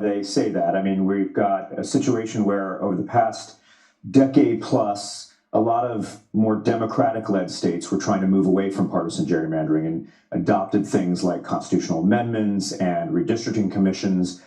They say that. I mean, we've got a situation where over the past decade plus, a lot of more Democratic-led states were trying to move away from partisan gerrymandering and adopted things like constitutional amendments and redistricting commissions.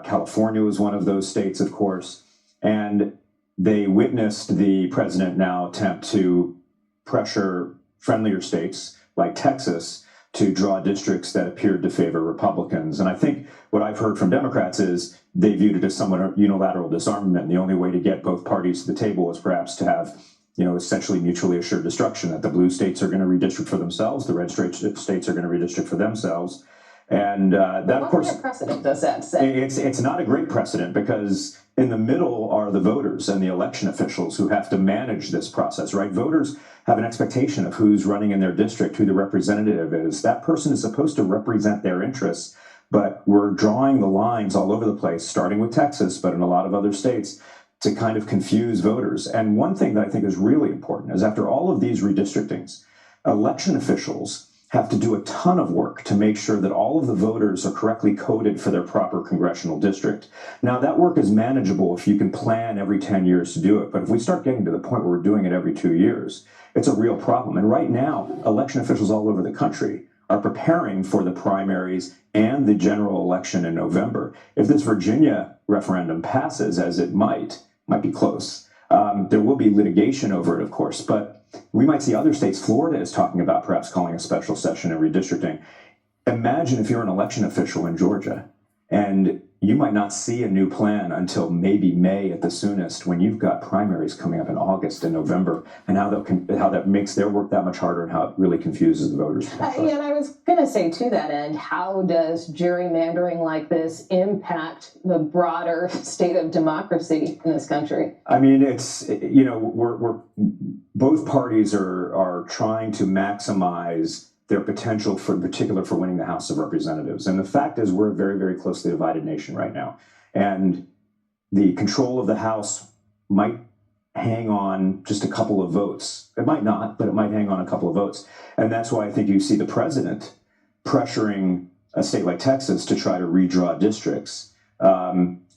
California was one of those states, of course, and they witnessed the president now attempt to pressure friendlier states like Texas to draw districts that appeared to favor Republicans. And I think what I've heard from Democrats is they viewed it as somewhat unilateral disarmament. And the only way to get both parties to the table is perhaps to have, essentially mutually assured destruction, that the blue states are going to redistrict for themselves, the red states are going to redistrict for themselves. And that, of course, what precedent does that set? It's not a great precedent, because in the middle are the voters and the election officials who have to manage this process, right? Voters have an expectation of who's running in their district, who the representative is. That person is supposed to represent their interests, but we're drawing the lines all over the place, starting with Texas, but in a lot of other states, to kind of confuse voters. And one thing that I think is really important is after all of these redistrictings, election officials have to do a ton of work to make sure that all of the voters are correctly coded for their proper congressional district. Now, that work is manageable if you can plan every 10 years to do it. But if we start getting to the point where we're doing it every 2 years, it's a real problem. And right now, election officials all over the country are preparing for the primaries and the general election in November. If this Virginia referendum passes, as it might be close, there will be litigation over it, of course, but we might see other states. Florida is talking about perhaps calling a special session and redistricting. Imagine if you're an election official in Georgia and you might not see a new plan until maybe May at the soonest, when you've got primaries coming up in August and November, and how that makes their work that much harder and how it really confuses the voters. And I was going to say to that end, how does gerrymandering like this impact the broader state of democracy in this country? I mean, it's, we're both parties are trying to maximize their potential, in particular for winning the House of Representatives. And the fact is, we're a very, very closely divided nation right now. And the control of the House might hang on just a couple of votes. It might not, but it might hang on a couple of votes. And that's why I think you see the president pressuring a state like Texas to try to redraw districts.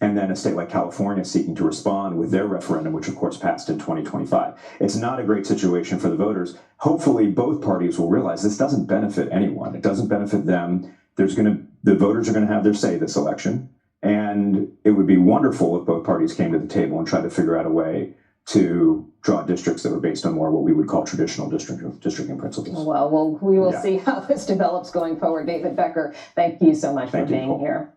And then a state like California seeking to respond with their referendum, which of course passed in 2025. It's not a great situation for the voters. Hopefully both parties will realize this doesn't benefit anyone. It doesn't benefit them. The voters are going to have their say this election. And it would be wonderful if both parties came to the table and tried to figure out a way to draw districts that were based on more what we would call traditional districting principles. Well, we will see how this develops going forward. David Becker, thank you so much for being here.